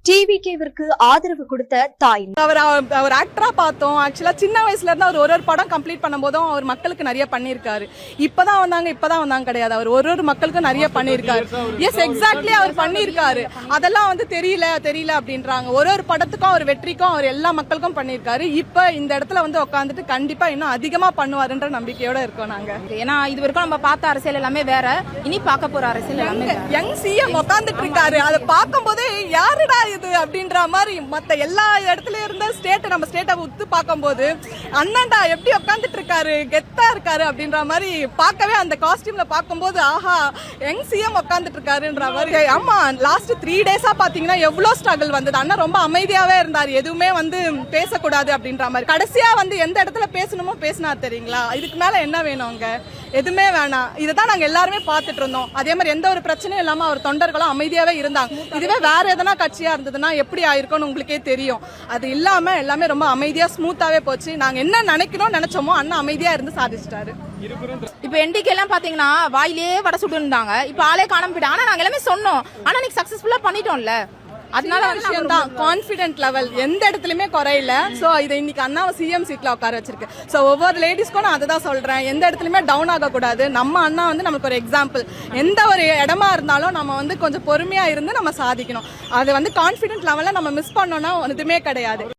டிவிகேவிற்கு ஆதரவு கொடுத்த தாய். அவர் ஆக்டரா பார்த்தோம். ஆக்சுவலா சின்ன வயசுல இருந்து அவர் ஒரு படம் கம்ப்ளீட் பண்ணும்போதும் அவர் மக்களுக்கு நிறைய பண்ணிருக்காரு. இப்பதான் வந்தாங்க கிடையாது. அவர் ஒரு மக்களுக்கு நிறைய பண்ணிருக்காரு. எஸ், எக்ஸாக்ட்லி அவர் பண்ணிருக்காரு. அதெல்லாம் தெரியல அப்படின்றாங்க. ஒரு படத்துக்கும் அவர் வெற்றிக்கும் அவர் எல்லா மக்களுக்கும் பண்ணிருக்காரு. இப்ப இந்த இடத்துல உட்காந்துட்டு கண்டிப்பா இன்னும் அதிகமா பண்ணுவாருன்ற நம்பிக்கையோட இருக்கோம் நாங்க. ஏன்னா இது வரைக்கும் நம்ம பார்த்த அரசியல் எல்லாமே வேற, இனி பார்க்க போற அரசியல் எல்லாமே யங் சிஎம் உட்காந்துட்டு இருக்காரு. அதை பார்க்கும் போதே யாருடா இது அப்படின்ற மாதிரி மத்த எல்லா இடத்துல இருந்த நம்ம ஸ்டேட்டை உத்து பார்க்கும்போது அண்ணன்டா எப்படி உட்காந்துட்டு இருக்காரு, கெத்தா இருக்காரு அப்படின்ற மாதிரி பார்க்கவே அந்த காஸ்டியூம்ல பார்க்கும்போது ஆஹா யங் சிஎம் உட்காந்துட்டு இருக்காருன்ற மாதிரி. ஆமா, லாஸ்ட் 3 டேஸா பாத்தீங்கன்னா எவ்வளவு ஸ்ட்ரகிள் வந்தது. அண்ணா ரொம்ப அமைதியாவே இருந்தாரு, எதுவுமே பேசக்கூடாது அப்படின்ற மாதிரி. கடைசியா எந்த இடத்துல பேசணுமோ பேசினார் தெரியுங்களா. இதுக்கு மேல என்ன வேணும்ங்க? எதுவுமே வேணாம். இதைதான் நாங்க எல்லாருமே பார்த்துட்டு இருந்தோம். அதே மாதிரி எந்த ஒரு பிரச்சனையும் இல்லாம அவர் தொண்டர்களும் அமைதியாவே இருந்தாங்க. இதுவே வேற எதனா கட்சியா இருந்ததுன்னா எப்படி ஆயிருக்கும்னு உங்களுக்கே தெரியும். அது இல்லாம எல்லாமே ரொம்ப அமைதியா ஸ்மூத்தாவே போச்சு. நாங்க என்ன நினைச்சோமோ அண்ணா அமைதியா இருந்து சாதிச்சிட்டாரு. இப்ப என்டிகே எல்லாம் பாத்தீங்கன்னா வாயிலே வட சுட்டு இருந்தாங்க. இப்ப ஆளே காணாம போயிட்டாங்க. ஆனா நாங்க எல்லாமே சொன்னோம், ஆனா நீங்க சக்சஸ்ஃபுல்லா பண்ணிட்டோம்ல. அதனால விஷயம் தான் கான்பிடென்ட் லெவல் எந்த இடத்துலயுமே குறையில. சோ இதை இன்னைக்கு அண்ணாவை சிஎம் சீட்ல உட்கார வச்சிருக்கு. சோ ஒவ்வொரு லேடிஸ்க்கும் நான் அதை தான் சொல்றேன், எந்த இடத்துலயுமே டவுன் ஆக கூடாது. நம்ம அண்ணா நமக்கு ஒரு எக்ஸாம்பிள். எந்த ஒரு இடமா இருந்தாலும் நம்ம கொஞ்சம் பொறுமையா இருந்து நம்ம சாதிக்கணும். அது கான்பிடென்ட் லெவல்ல நம்ம மிஸ் பண்ணோம்னா எதுவுமே கிடையாது.